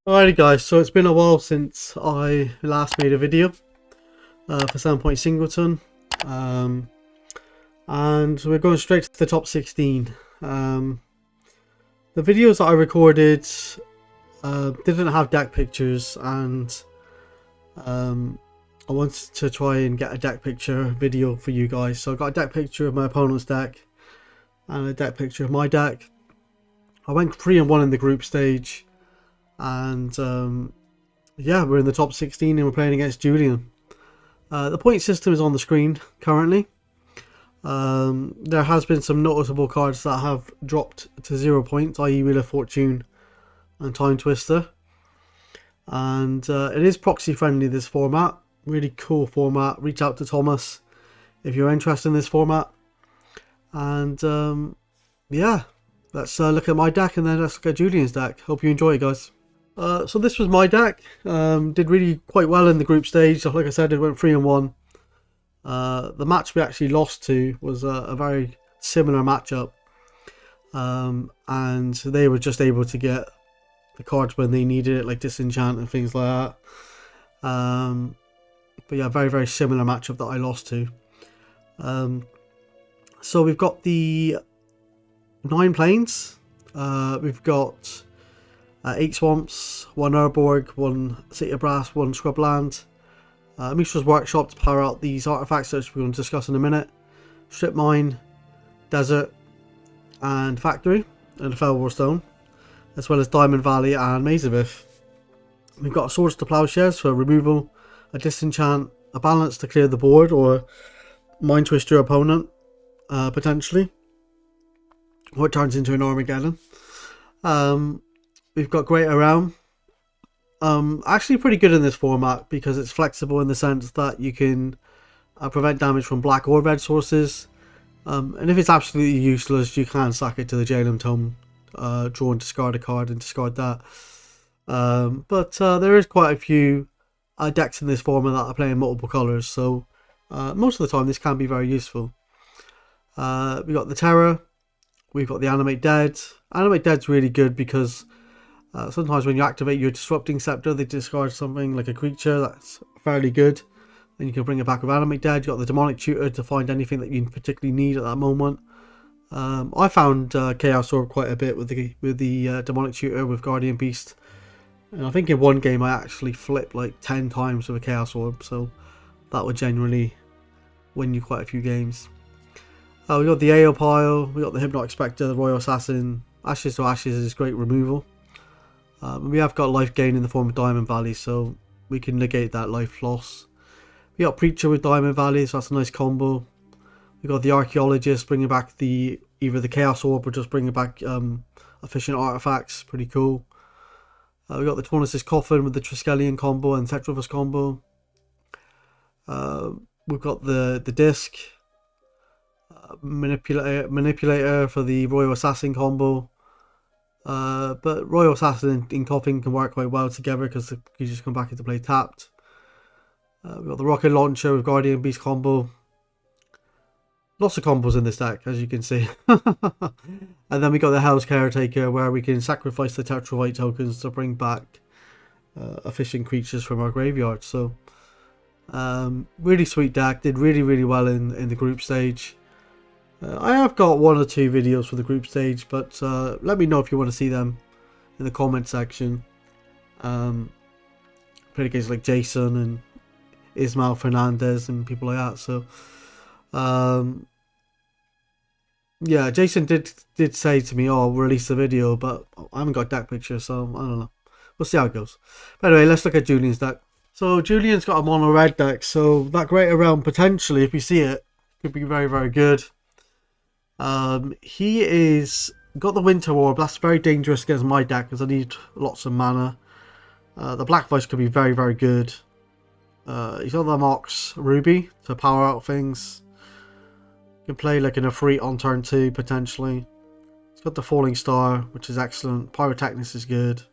Alrighty guys, so it's been a while since I last made a video for 7 Singleton, and we're going straight to the top 16. The videos that I recorded didn't have deck pictures, and I wanted to try and get a deck picture video for you guys. So I got a deck picture of my opponent's deck and a deck picture of my deck. I went 3-1 in the group stage, and yeah, we're in the top 16 and we're playing against Julien. The point system is on the screen currently. There has been some noticeable cards that have dropped to 0 points, i.e. Wheel of Fortune and Time Twister. And it is proxy friendly, this format. Really cool format. Reach out to Thomas if you're interested in this format. And yeah, let's look at my deck and then let's look at Julien's deck. Hope you enjoy it, guys. So this was my deck. Did really quite well in the group stage. Like I said, it went 3-1. The match we actually lost to was a very similar matchup, and they were just able to get the cards when they needed it, like Disenchant and things like that. But yeah, very similar matchup that I lost to. So we've got the 9 planes. We've got 8 swamps, 1 Urborg, 1 City of Brass, 1 Scrubland. Mishra's Workshop to power out these artifacts, which we're going to discuss in a minute. Strip Mine, Desert, and Factory, and the Fellwar Stone, as well as Diamond Valley and Mazavith. We've got Swords to Plowshares for removal, a Disenchant, a Balance to clear the board, or Mind Twist your opponent, potentially, or it turns into an Armageddon. We've got Greater Realm. Actually pretty good in this format because it's flexible in the sense that you can prevent damage from black or red sources. And if it's absolutely useless, you can sack it to the Jalem Tome, draw and discard a card and discard that. But there is quite a few decks in this format that are playing multiple colours, so most of the time this can be very useful. We've got the Terror, we've got the Animate Dead. Animate Dead's really good because sometimes when you activate your Disrupting Scepter, they discard something like a creature that's fairly good, and you can bring it back with Animate Dead. You've got the Demonic Tutor to find anything that you particularly need at that moment. I found Chaos Orb quite a bit with the Demonic Tutor with Guardian Beast, and I think in one game I actually flipped like 10 times with a Chaos Orb, so that would generally win you quite a few games. We got the Aeopile, we got the Hypnotic Spectre, the Royal Assassin. Ashes to Ashes is great removal. We have got life gain in the form of Diamond Valley, so we can negate that life loss. We got Preacher with Diamond Valley, so that's a nice combo. We got the Archaeologist bringing back either the Chaos Orb or just bringing back efficient artifacts, pretty cool. We got the Tornus's Coffin with the Triskelion combo and Tetravus combo. We've got the Disc Manipulator for the Royal Assassin combo. But Royal Assassin and Coffin can work quite well together because you just come back into play tapped. We've got the Rocket Launcher with Guardian Beast combo. Lots of combos in this deck, as you can see. And then we got the Hell's Caretaker, where we can sacrifice the Tetravite tokens to bring back efficient creatures from our graveyard. So really sweet deck. Did really well in the group stage. I have got 1 or 2 videos for the group stage, but let me know if you want to see them in the comment section. Played against like Jason and Ismael Fernandez and people like that. So yeah, Jason did say to me, "Oh, we'll release the video," but I haven't got deck pictures, so I don't know. We'll see how it goes. But anyway, let's look at Julien's deck. So Julien's got a mono red deck, so that Greater Realm potentially, if you see it, could be very good. He is got the Winter Orb. That's very dangerous against my deck because I need lots of mana. The Black Vice could be very good. He's got the Mox Ruby to power out things. You can play like an Efreet on turn 2 potentially. He's got the Falling Star, which is excellent. Pyrotechnist is good.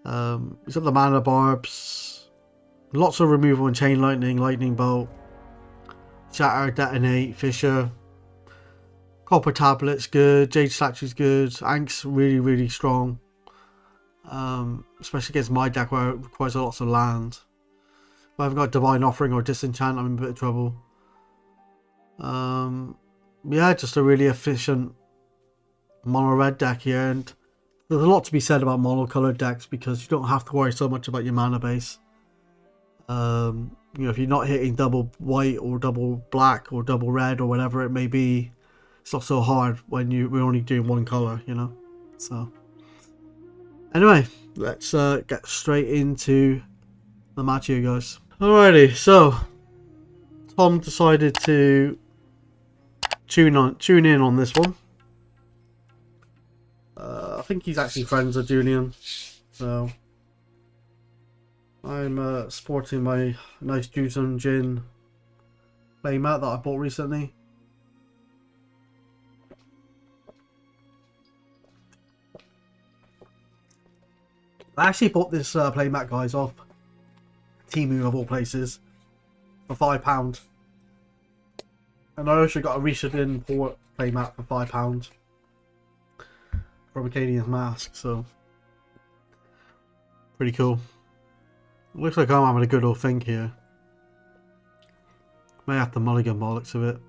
He's got the Mana Barbs. Lots of removal and Chain Lightning, Lightning Bolt, Shatter, Detonate, Fissure. Copper Tablet's good, Jade Statue's good, Ank's really strong. especially against my deck where it requires lots of land. If I haven't got Divine Offering or Disenchant, I'm in a bit of trouble. Yeah, just a really efficient mono red deck here, and there's a lot to be said about monocolored decks because you don't have to worry so much about your mana base. You know, if you're not hitting double white or double black or double red or whatever it may be, it's not so hard when we're only doing one color, you know. So anyway, let's get straight into the match here, guys. Alrighty, so Tom decided to tune in on this one. I think he's actually friends with Julien, so I'm sporting my nice Juice and Gin playmat that I bought recently. I actually bought this playmat, guys, off Temu of all places for £5, and I also got a Richardin Port playmat for £5 from Acadian's Mask, so pretty cool. Looks like I'm having a good old think here. May have to mulligan bollocks of it.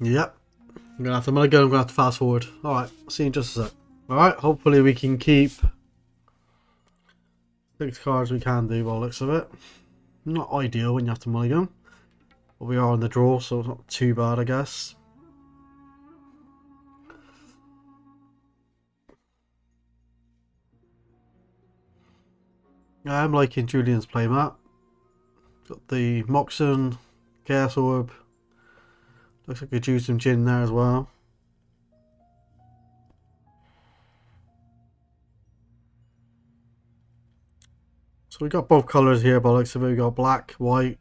Yep. I'm gonna have to mulligan, I'm gonna have to fast forward. Alright, see you in just a sec. Alright, hopefully we can keep 6 cards we can do by the looks of it. Not ideal when you have to mulligan. But we are on the draw, so it's not too bad, I guess. Yeah, I'm liking Julien's playmat. Got the Moxon, Chaos Orb. Looks like a Juice and Gin there as well. So we got both colours here, but looks of it. We got black, white.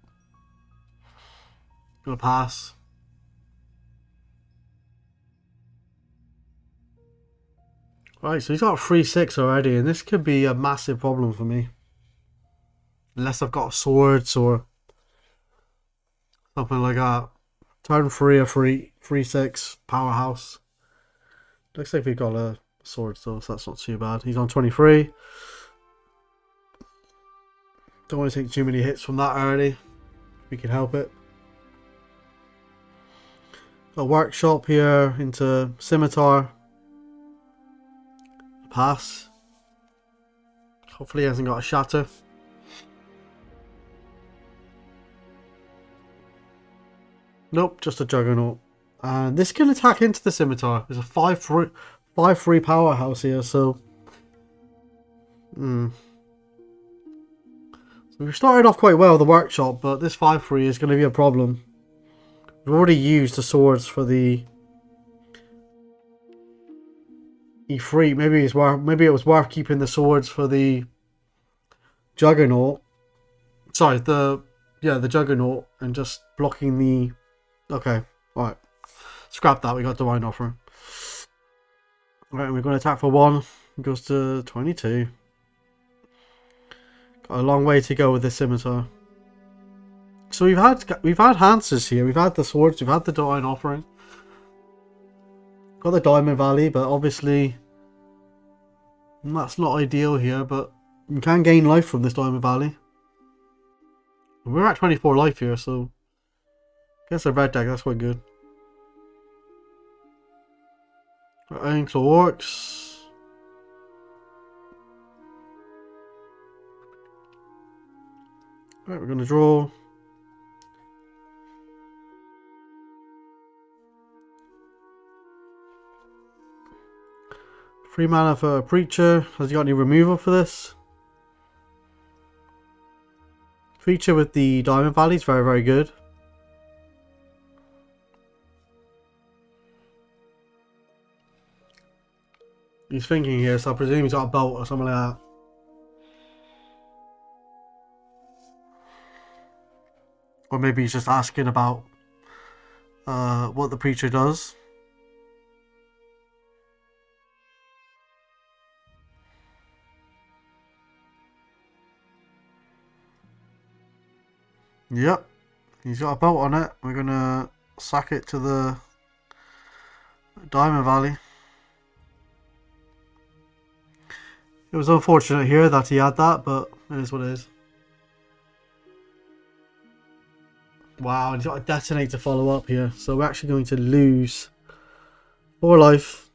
Gonna pass. Right, so he's got a 3/6 already, and this could be a massive problem for me. Unless I've got swords or something like that. Turn 3 a 3/6 powerhouse. Looks like we've got a sword though, so that's not too bad. He's on 23. Don't want to take too many hits from that already. If we can help it. A workshop here into scimitar. Pass. Hopefully he hasn't got a shatter. Nope, just a juggernaut. And this can attack into the scimitar. There's a 5/3 powerhouse here, so. So we started off quite well with the workshop, but this 5/3 is going to be a problem. We've already used the swords for the E3. Maybe it was worth keeping the swords for the juggernaut. Sorry, the juggernaut, and just blocking the. Okay, alright. Scrap that, we got Divine Offering. Alright, we're going to attack for 1. It goes to 22. Got a long way to go with this scimitar. So we've had answers here. We've had the swords, we've had the Divine Offering. Got the Diamond Valley, but obviously that's not ideal here, but you can gain life from this Diamond Valley. We're at 24 life here, so I guess a red deck, that's quite good. Iron Claw Orcs. Right, we're gonna draw. Free mana for a Preacher. Has he got any removal for this? Preacher with the Diamond Valley is very, very good. He's thinking here, so I presume he's got a bolt or something like that. Or maybe he's just asking about what the Preacher does. Yep, he's got a bolt on it. We're gonna sack it to the Diamond Valley. It was unfortunate here that he had that, but it is what it is. Wow, he's got a detonate to follow up here, so we're actually going to lose 4 life.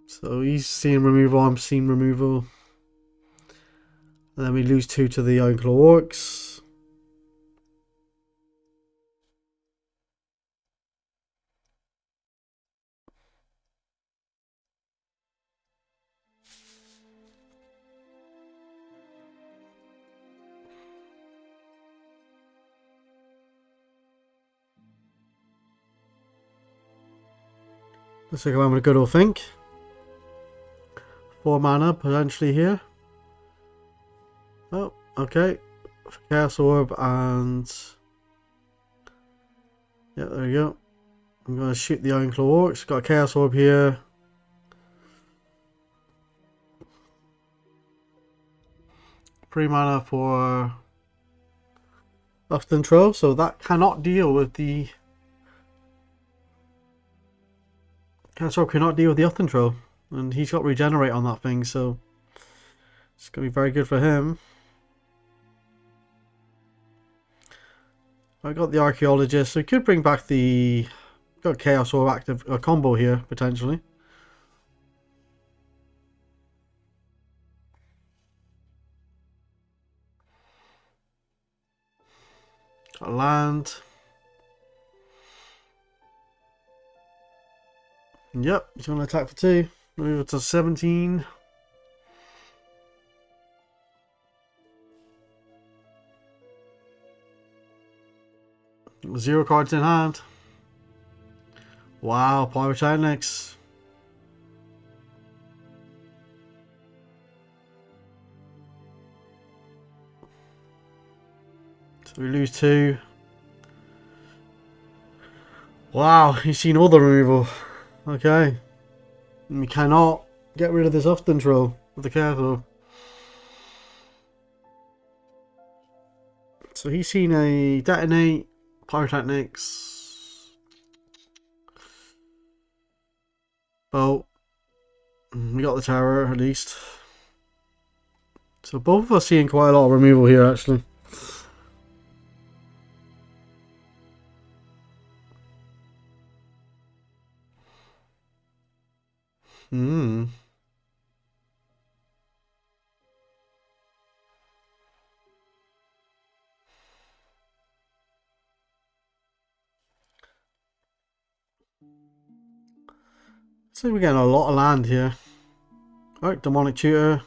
So he's seeing removal, I'm seeing removal. And then we lose 2 to the Ironclaw Orcs. Looks like I'm having a good old think. 4 mana potentially here. Oh, okay. Chaos Orb and... yeah, there you go. I'm going to shoot the Ironclaw Orcs. Got a Chaos Orb here. Free mana for Uff Control, so that cannot deal with the... Chaos Orb cannot deal with the Uff Control. And he's got Regenerate on that thing, so... it's going to be very good for him. I got the Archaeologist, so we could bring back the... got Chaos Orb active combo here, potentially. Got land. Yep, he's going to attack for 2. Move it to 17. Zero cards in hand. Wow, Pyrotechnics. So we lose 2. Wow, he's seen all the removal. Okay. And we cannot get rid of this Uff Control with the Chaos Orb. So he's seen a Detonate, Pyrotechnics, Bolt. We got the Tower at least. So both of us seeing quite a lot of removal here actually. So we're getting a lot of land here. Alright, Demonic Tutor.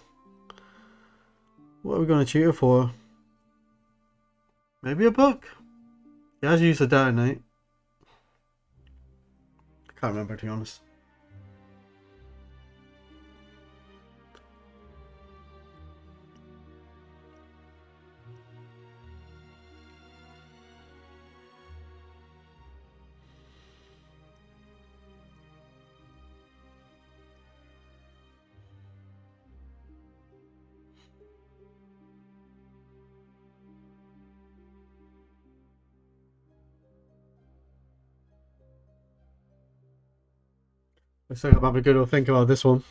What are we going to tutor for? Maybe a book? He has used a Detonate. I can't remember, to be honest. Looks like I'm having a good old think about this one.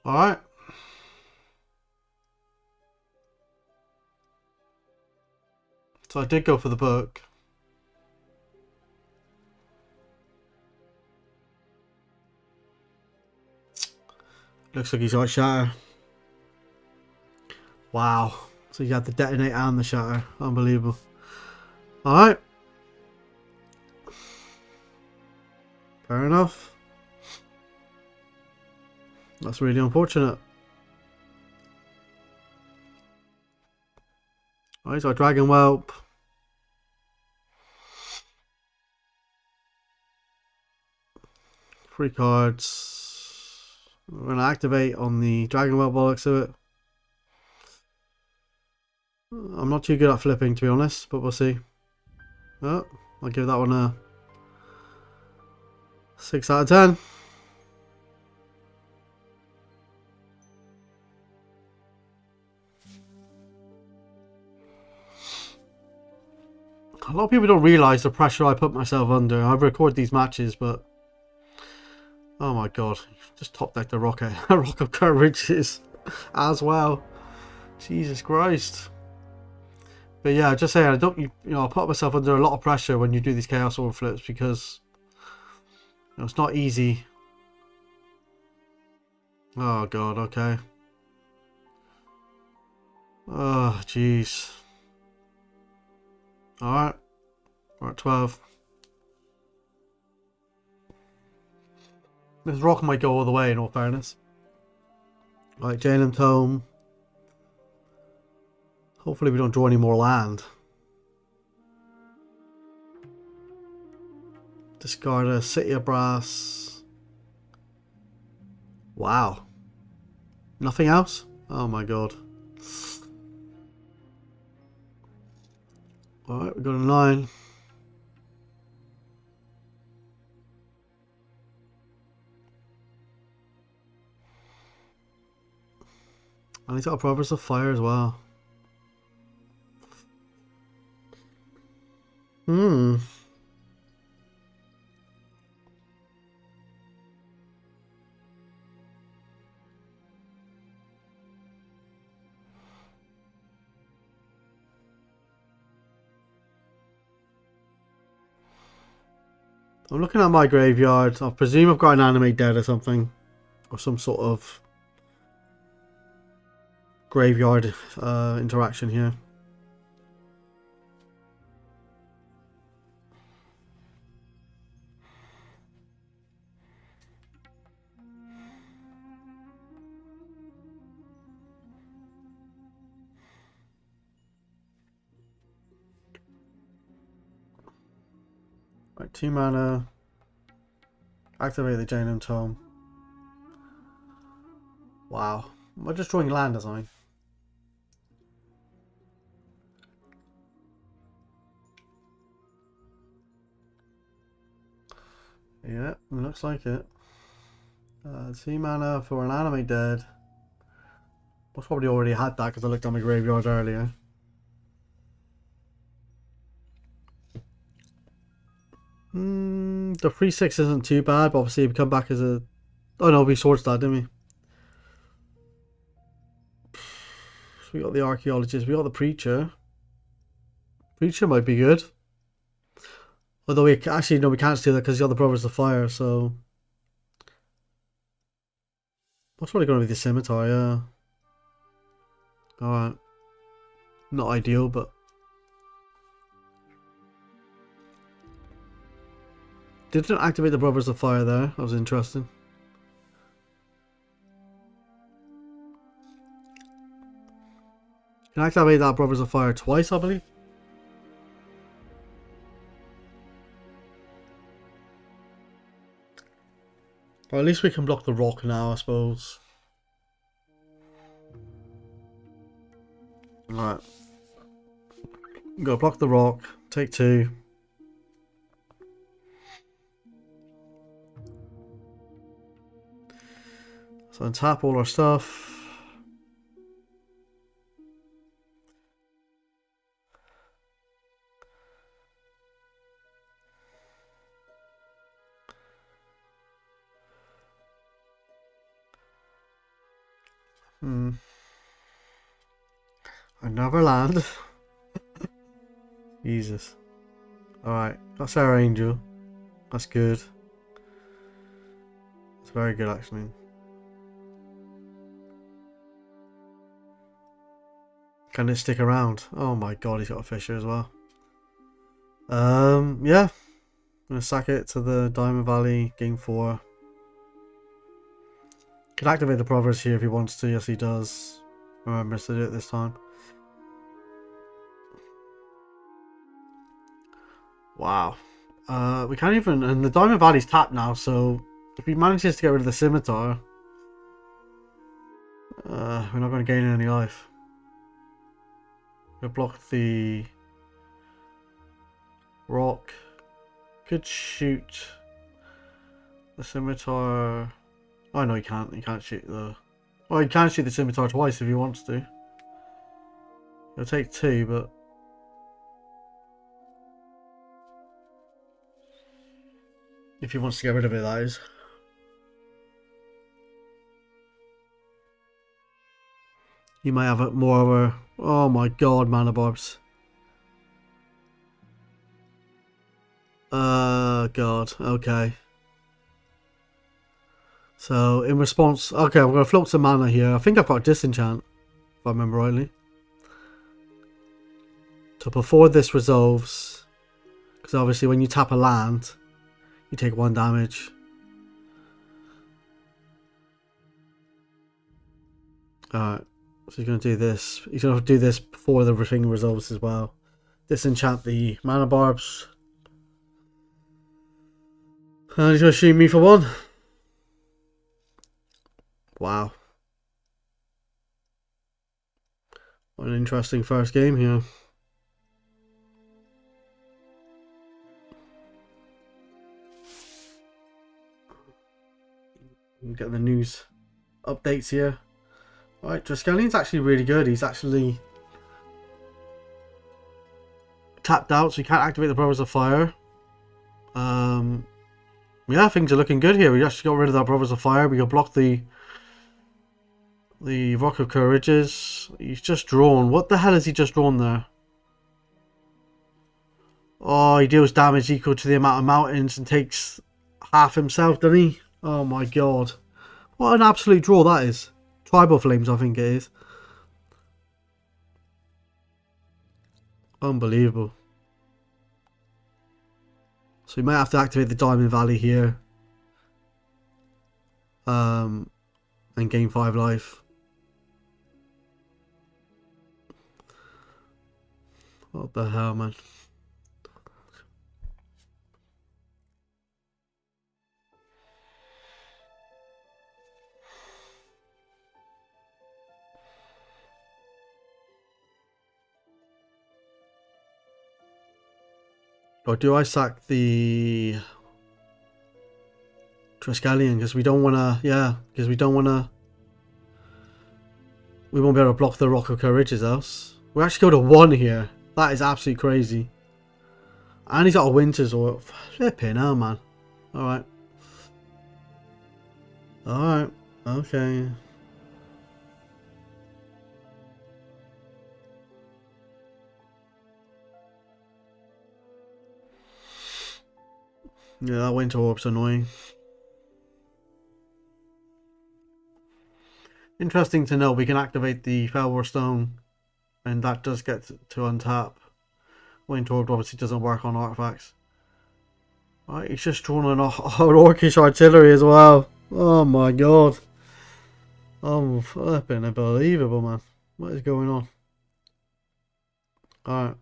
Alright. So I did go for the book. Looks like he's got Shatter. Wow. So you got the Detonate and the Shatter. Unbelievable. Alright. Fair enough. That's really unfortunate. Alright, so Dragon Whelp. Free cards. We're going to activate on the Dragon Whelp bollocks of it. I'm not too good at flipping, to be honest, but we'll see. Oh, I'll give that one a 6 out of 10. A lot of people don't realise the pressure I put myself under. I record these matches, but oh my god, just top deck the rocket, rock of courages as well. Jesus Christ. But yeah, just saying, I don't, you know, I put myself under a lot of pressure when you do these chaos orb flips because you know, it's not easy. Oh god, okay. Oh jeez. Alright, we're at 12. This rock might go all the way in all fairness. Right, Jane Tome. Hopefully we don't draw any more land. Discard a City of Brass. Wow. Nothing else? Oh my god. Alright, we got a 9. And he's got a Brothers of Fire as well. Hmm. I'm looking at my graveyard. I presume I've got an Animate Dead or something. Or some sort of graveyard interaction here. Right, 2 mana. Activate the Jane Tome. Wow. Am I just drawing land or something? Yeah, it looks like it. 2 mana for an Animate Dead. I probably already had that because I looked at my graveyard earlier. The 3/6 isn't too bad, but obviously we come back as a... Oh no, we swords that, didn't we? So we got the Archaeologist, we got the Preacher. Preacher might be good. Although we actually, no, we can't steal that because the other Brothers of Fire, so... What's probably going to be the Scimitar, yeah. Alright. Not ideal, but... Didn't activate the Brothers of Fire there. That was interesting. Can activate that Brothers of Fire twice, I believe. Or at least we can block the rock now, I suppose. Alright. Go block the rock. Take 2. So untap all our stuff. Another land. Jesus. Alright, that's our angel. That's good. It's very good actually. Can it stick around? Oh my god, he's got a Fisher as well. Yeah. I'm gonna sack it to the Diamond Valley, game 4. Can activate the Brothers here if he wants to. Yes, he does. Remembers to do it this time. Wow. We can't even... And the Diamond Valley's tapped now, so... If he manages to get rid of the Scimitar... we're not going to gain any life. We block the rock. Could shoot the scimitar. Oh no, he can't. He can't shoot the. Well, he can shoot the scimitar twice if he wants to. He'll take 2, but if he wants to get rid of it, that is. He might have more of a. Oh my god, mana barbs. God. Okay. So in response, okay, I'm gonna float some mana here. I think I've got disenchant, if I remember rightly. So before this resolves, because obviously when you tap a land, you take 1 damage. Alright, so he's going to do this. He's going to do this before the thing resolves as well. Disenchant the mana barbs. And he's going to shoot me for 1. Wow. What an interesting first game here. We'll get the news updates here. Alright, Triskelion's actually really good. He's actually tapped out, so he can't activate the Brothers of Fire. Yeah, things are looking good here. We actually got rid of that Brothers of Fire. We can block the Rock of Courages. He's just drawn. What the hell has he just drawn there? Oh, he deals damage equal to the amount of mountains and takes half himself, doesn't he? Oh my god. What an absolute draw that is. Tribal Flames, I think it is. Unbelievable. So we might have to activate the Diamond Valley here. And gain 5 life. What the hell, man? Or do I sack the Triskelion? Because we don't want to, yeah, because we don't want to, we won't be able to block the Rock of Courageous else. We actually go to 1 here. That is absolutely crazy. And he's got a Winter's Orb. Flipping hell, man. Alright. Alright. Okay. Yeah, that Winter Orb's annoying. Interesting to know we can activate the Felwar Stone, and that does get to untap. Winter Orb obviously doesn't work on artifacts. Right, he's just drawn an Orcish Artillery as well. Oh my god. Oh, flipping unbelievable, man. What is going on? Alright.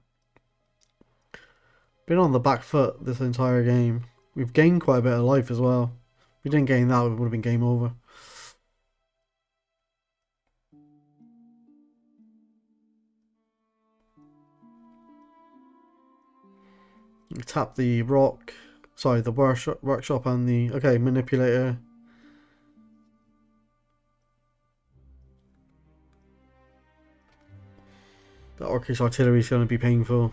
Been on the back foot this entire game. We've gained quite a bit of life as well. If we didn't gain that, it would have been game over. Tap the rock. Sorry, the workshop and the... Okay, manipulator. The Orcish Artillery is going to be painful.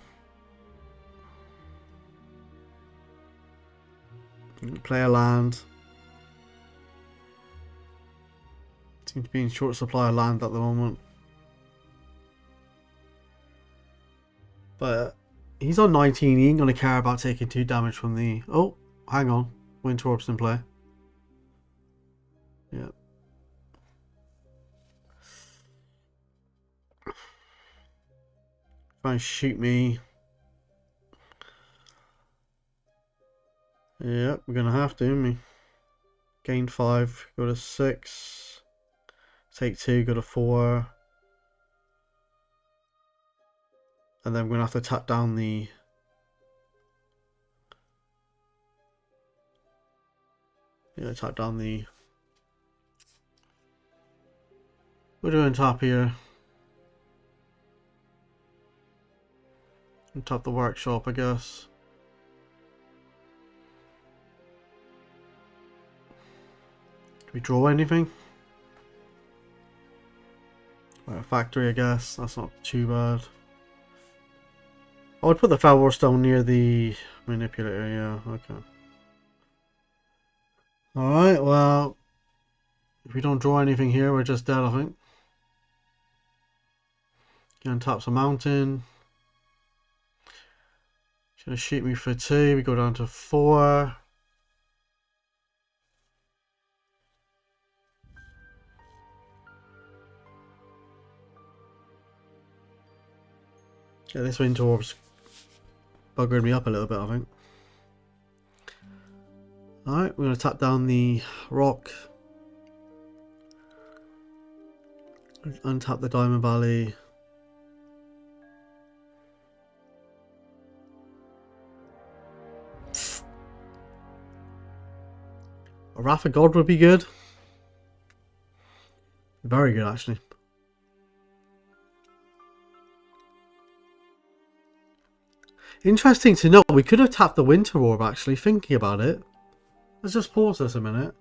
Play a land. Seem to be in short supply of land at the moment. But he's on 19. He ain't going to care about taking 2 damage from the... Oh, hang on. Winter Orb's in play. Yeah. Try and shoot me. Yep, we're gonna have to, aren't we? Gain 5, go to 6. Take 2, go to 4. And then we're gonna have to tap down the... Yeah, tap down the... We're doing top here. And tap the workshop, I guess. Can we draw anything? Right, factory, I guess. That's not too bad. I would put the Felwar Stone near the manipulator, yeah, okay. Alright, well, if we don't draw anything here, we're just dead, I think. Again, taps a mountain. It's gonna shoot me for 2, we go down to 4. Yeah, this wind orb's buggering me up a little bit, I think. Alright, we're going to tap down the rock. Untap the Diamond Valley. A Wrath of God would be good. Very good, actually. Interesting to note, we could have tapped the Winter Orb, actually, thinking about it. Let's just pause this a minute.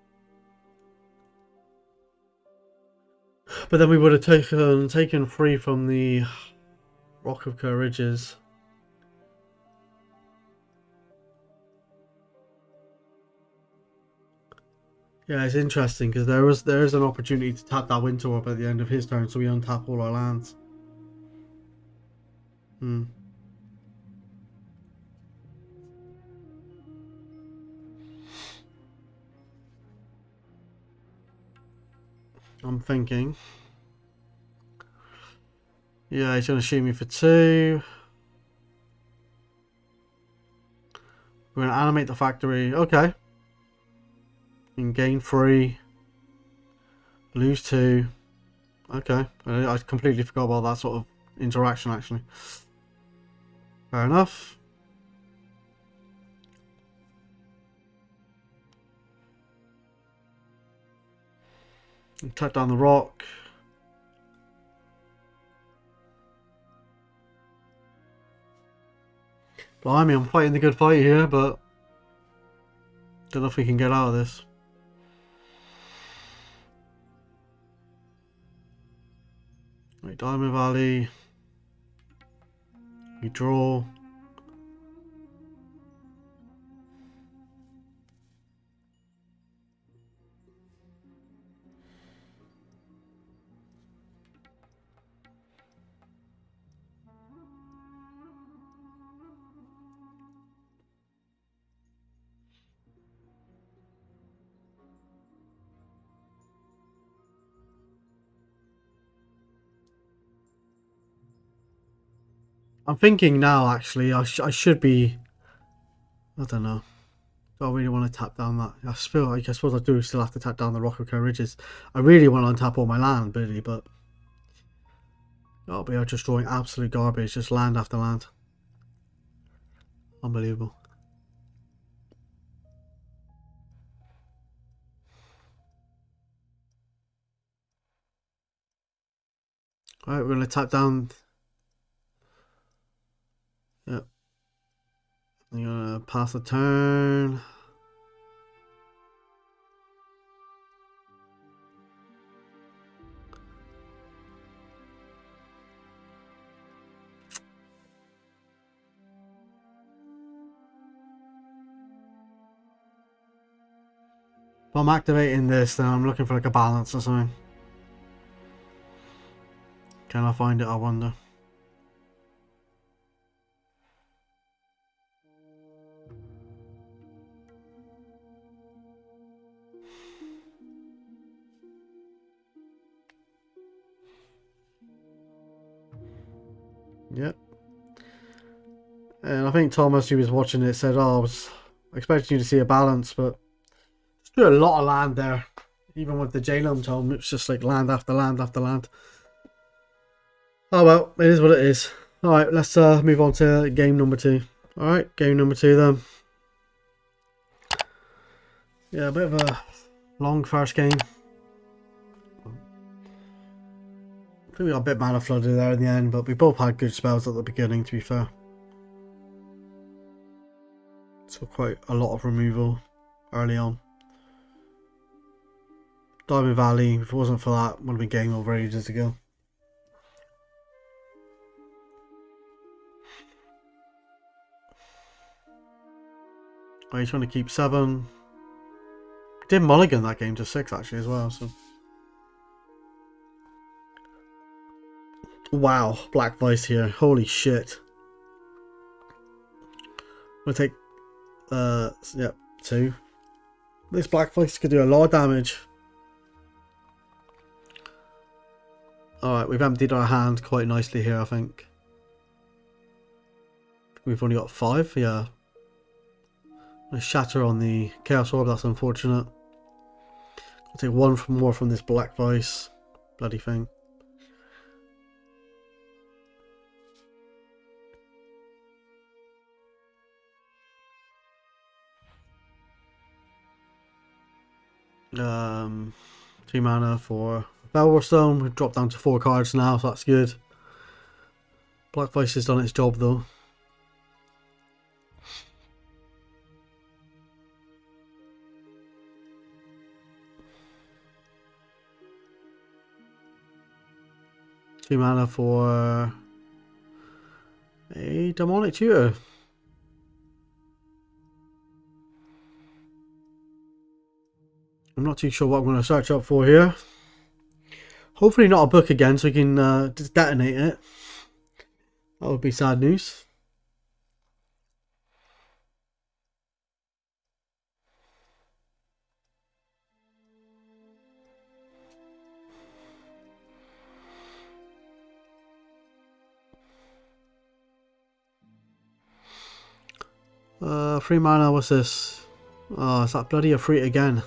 But then we would have taken 3 from the Rock of Kerr Ridges. Yeah, it's interesting because there is an opportunity to tap that Winter Orb at the end of his turn, so we untap all our lands. I'm thinking. Yeah, he's going to shoot me for 2. We're going to animate the factory. Okay. You can gain 3. Lose 2. Okay. I completely forgot about that sort of interaction, actually. Fair enough. Tap down the rock. Blimey, I'm fighting the good fight here, but don't know if we can get out of this. Right, Diamond Valley. We draw. I'm thinking now, actually, I should be. I don't know. Do I really want to tap down that? I suppose I do still have to tap down the Rock of Kerr Ridges. I really want to untap all my land, really, but I'll be just drawing absolute garbage, just land after land. Unbelievable. Alright, we're going to tap down. Yep. I'm going to pass the turn. If I'm activating this, then I'm looking for like a balance or something. Can I find it, I wonder? Yep. And I think Thomas, who was watching it, said, oh, I was expecting you to see a balance, but there's a lot of land there. Even with the Jalum Tome, it's just like land after land after land. Oh well, it is what it is. Alright, let's move on to game number 2. Alright, game number 2 then. Yeah, a bit of a long first game. I think we got a bit mana flooded there in the end, but we both had good spells at the beginning, to be fair. So quite a lot of removal early on. Diamond Valley, if it wasn't for that, would have been game over ages ago. Oh, he's trying to keep 7. Did mulligan that game to 6 actually as well. So wow, Black Vice here. Holy shit. We'll take yep, 2. This Black Vice could do a lot of damage. Alright, we've emptied our hand quite nicely here, I think. We've only got 5, yeah. A shatter on the Chaos Orb, that's unfortunate. I'll take 1 more from this Black Vice. Bloody thing. Um, 2 mana for Belwar Stone. We've dropped down to 4 cards now, so that's good. Black Vice has done its job though. Two mana for a Demonic Tutor. I'm not too sure what I'm going to search up for here. Hopefully not a book again so we can just detonate it. That would be sad news. Free mana, what's this? Oh, is that bloody a free again?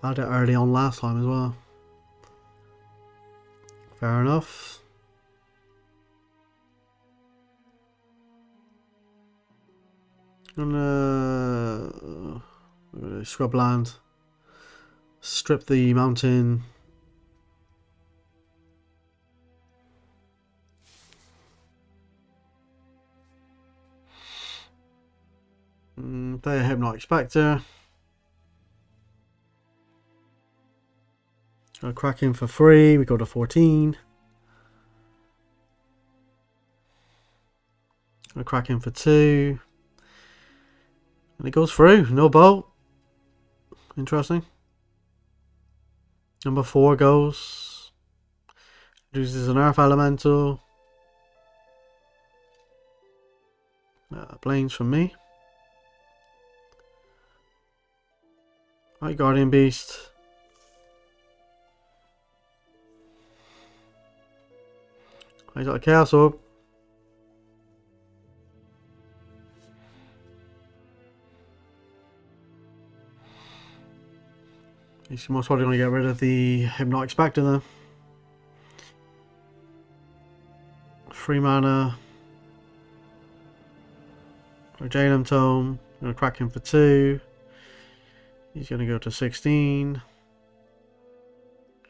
I had it early on last time as well. Fair enough. Gonna scrubland. Strip the mountain. Play a Hypnotic Spectre. Gonna crack in for 3. We go to 14. Gonna crack in for 2. And it goes through. No bolt. Interesting. Number 4 goes. Uses an Earth Elemental. Blames from me. Right, Guardian Beast. He's got a Chaos Orb. He's most probably going to get rid of the Hypnotic Spectre then. 3 mana. For Jalem Tome. Going to crack him for 2. He's going to go to 16. Going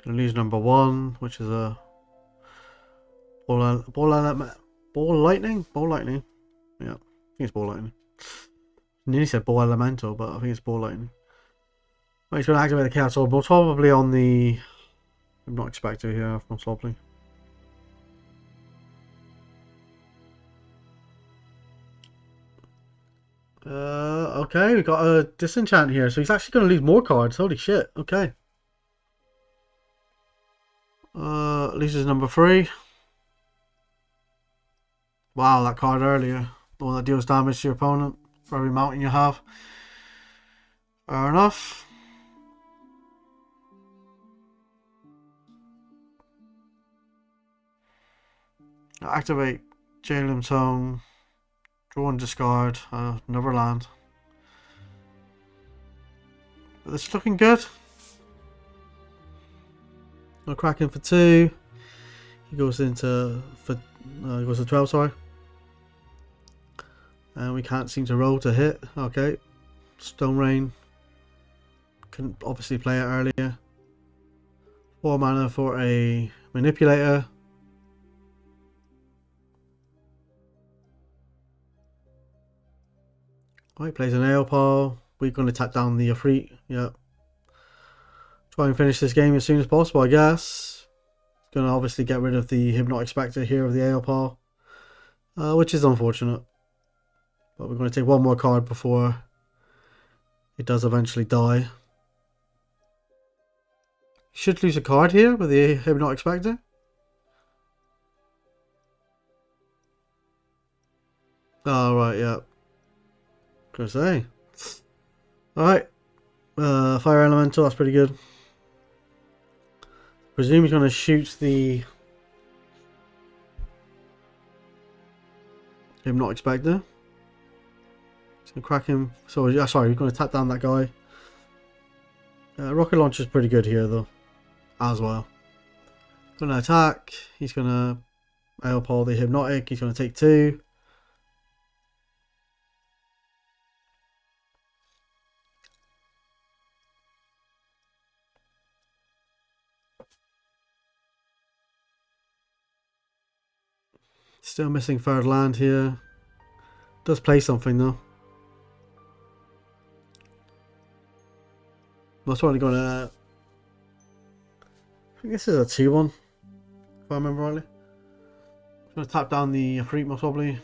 to lose number 1, which is a ball lightning. Yeah, I think it's ball lightning. Nearly said ball elemental, but I think it's ball lightning. Right, he's going to activate the Chaos Orb. Most probably on the. I'm not expecting here, most probably. Okay, we got a disenchant here, so he's actually going to lose more cards. Holy shit! Okay. Loses number 3. Wow, that card earlier, the one that deals damage to your opponent for every mountain you have. Fair enough. Activate Jalem Tome. Draw and discard another land. But this is looking good. I'll crack in for 2. He goes into for he goes to 12, sorry. And we can't seem to roll to hit. Okay. Stone Rain. Couldn't obviously play it earlier. 4 mana for a Manipulator. Alright, plays an AO pile. We're going to tap down the Afreet. Yeah. Try and finish this game as soon as possible, I guess. Going to obviously get rid of the Hypnotic Spectre here of the AO pile. Which is unfortunate. But we're going to take one more card before it does eventually die. Should lose a card here with the Hypnotic Spectre. Oh, right, yeah. Gonna say. Alright. Fire Elemental, that's pretty good. Presume he's gonna shoot the Hypnotic Spectre. He's gonna crack him. So, yeah, sorry, he's gonna tap down that guy. Rocket Launcher's pretty good here, though. As well. Gonna attack. He's gonna AOPOL the Hypnotic. He's gonna take 2. Still missing third land here. Does play something though. That's probably gonna. I think this is a 2-1. If I remember rightly. I'm gonna tap down the Afreet most probably.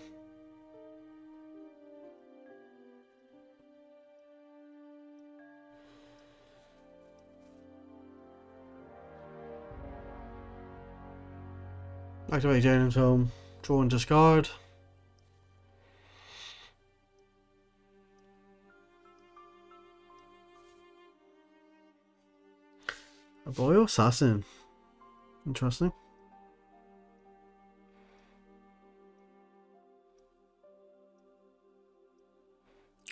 Activate Jaden's Home. Draw and discard. A Royal Assassin. Interesting.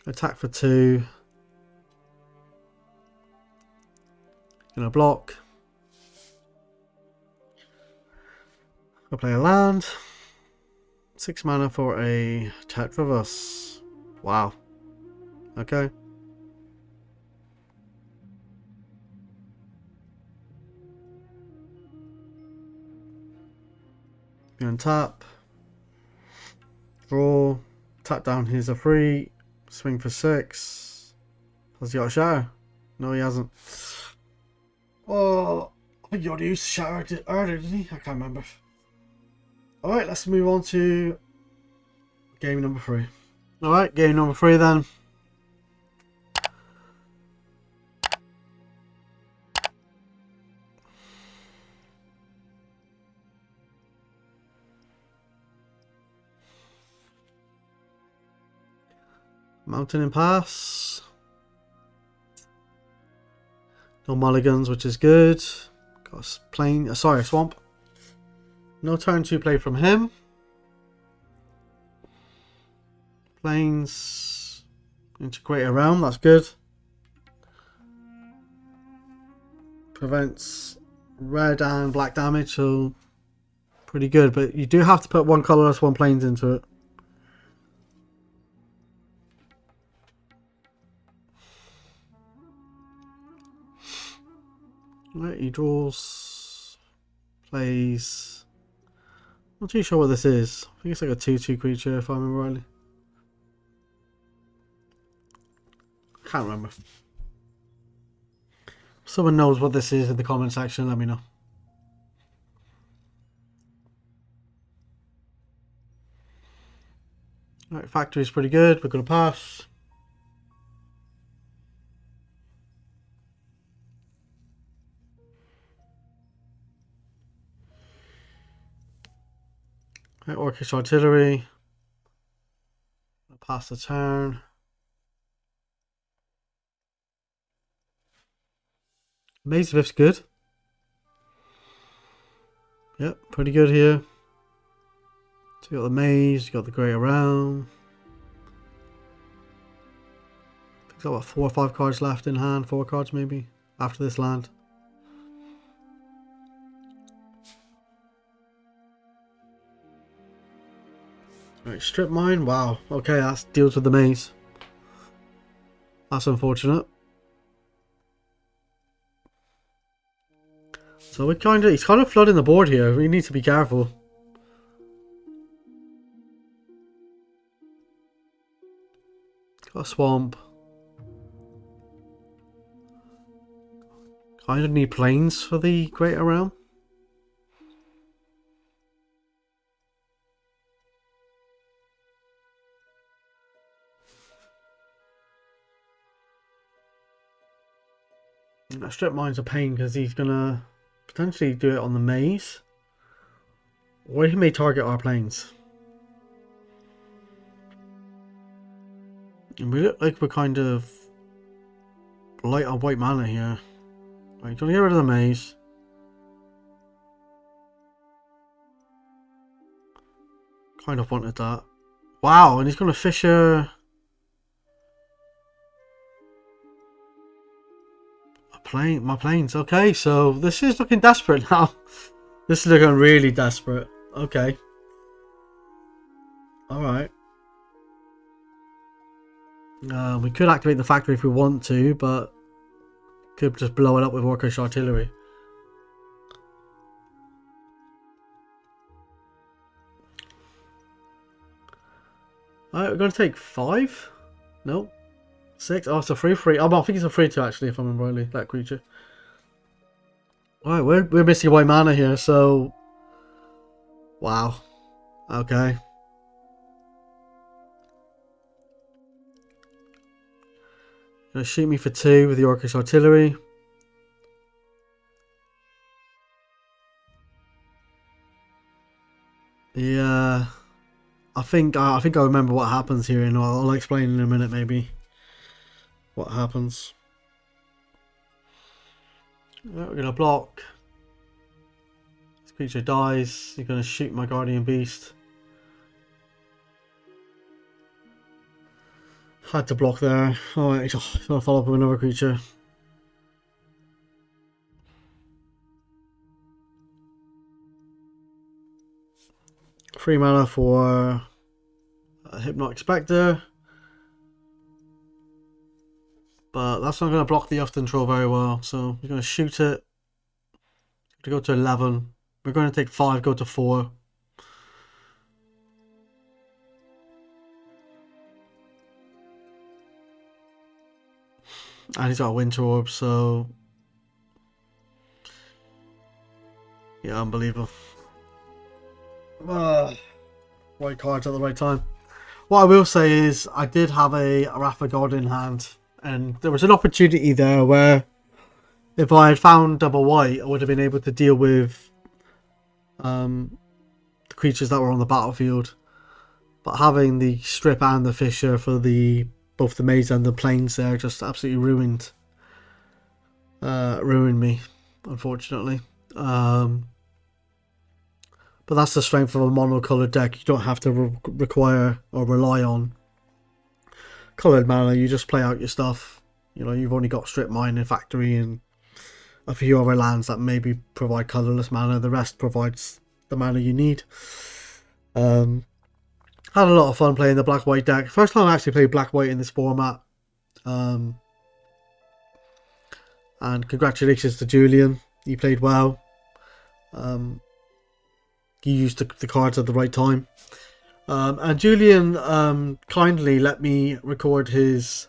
Attack for 2. Gonna block. I'll play a land. 6 mana for a Tetravus. Wow. Okay. Gonna tap. Draw. Tap down his Afreet. Swing for 6. Has he got a shatter? No, he hasn't. Oh, I think he already used shatter earlier, didn't he? I can't remember. Alright, let's move on to game number 3. Alright, game number 3 then. Mountain and Pass. No mulligans, which is good. Got a plain, sorry, a swamp. No turn 2 play from him. Plains. Integrate a realm, that's good. Prevents red and black damage, so pretty good. But you do have to put 1 colorless, 1 plains into it. Right, he draws, plays. Not too sure what this is. I think it's like a 2/2 creature if I remember rightly. Can't remember. If someone knows what this is in the comment section, let me know. Alright, factory's pretty good. We're gonna pass. Right, Orcish Artillery. Pass the turn. Maze Rift's good. Yep, pretty good here. So you got the maze, you got the Great Around. I think it's got about 4 or 5 cards left in hand, 4 cards maybe, after this land. Right, Strip Mine, wow. Okay, that deals with the maze. That's unfortunate. So he's kind of flooding the board here. We need to be careful. Got a swamp. Kind of need plains for the greater realm. That strip mine's a pain because he's gonna potentially do it on the maze, or he may target our plains. And we look like we're kind of light on white mana here. Right, gonna get rid of the maze. Kind of wanted that. Wow, and he's gonna Fisher my planes. Okay, so this is looking desperate now. This is looking really desperate. Okay. Alright. We could activate the factory if we want to, but could just blow it up with Orcish artillery. Alright, we're going to take 5? No. 6? Oh, it's a 3-3. Oh, I think it's a 3-2 actually, if I remember rightly, that creature. Alright, we're missing white mana here, so... Wow. Okay. Gonna shoot me for 2 with the Orcish artillery. Yeah. I think I remember what happens here, and I'll explain in a minute maybe what happens. We're gonna block. This creature dies. You're gonna shoot my Guardian Beast. Had to block there. Alright, he's gonna follow up with another creature. Free mana for a Hypnotic Spectre. But that's not going to block the Uff Troll very well. So we're going to shoot it. To go to 11. We're going to take 5, go to 4. And he's got a Winter Orb, so... Yeah, unbelievable. Right cards at the right time. What I will say is, I did have a Wrath of God in hand. And there was an opportunity there where if I had found double white, I would have been able to deal with the creatures that were on the battlefield. But having the strip and the Fisher for both the maze and the plains there just absolutely ruined me, unfortunately. But that's the strength of a mono-coloured deck. You don't have to require or rely on coloured mana. You just play out your stuff. You know, you've only got Strip Mine and Factory and a few other lands that maybe provide colourless mana. The rest provides the mana you need. Had a lot of fun playing the black-white deck. First time I actually played black-white in this format. And congratulations to Julien. He played well. He used the cards at the right time. And Julien kindly let me record his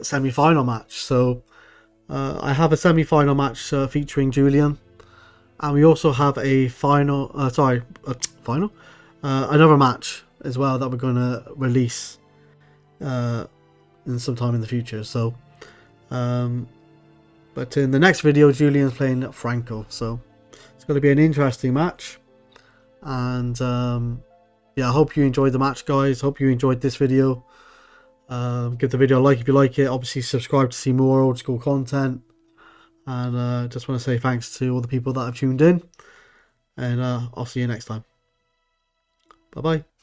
semi-final match. So I have a semi-final match featuring Julien. And we also have a another match as well that we're going to release in some time in the future. So, but in the next video, Julian's playing Franco. So it's going to be an interesting match. And yeah, I hope you enjoyed the match, guys. Hope you enjoyed this video. Give the video a like if you like it. Obviously subscribe to see more old school content. And just want to say thanks to all the people that have tuned in. And I'll see you next time. Bye bye.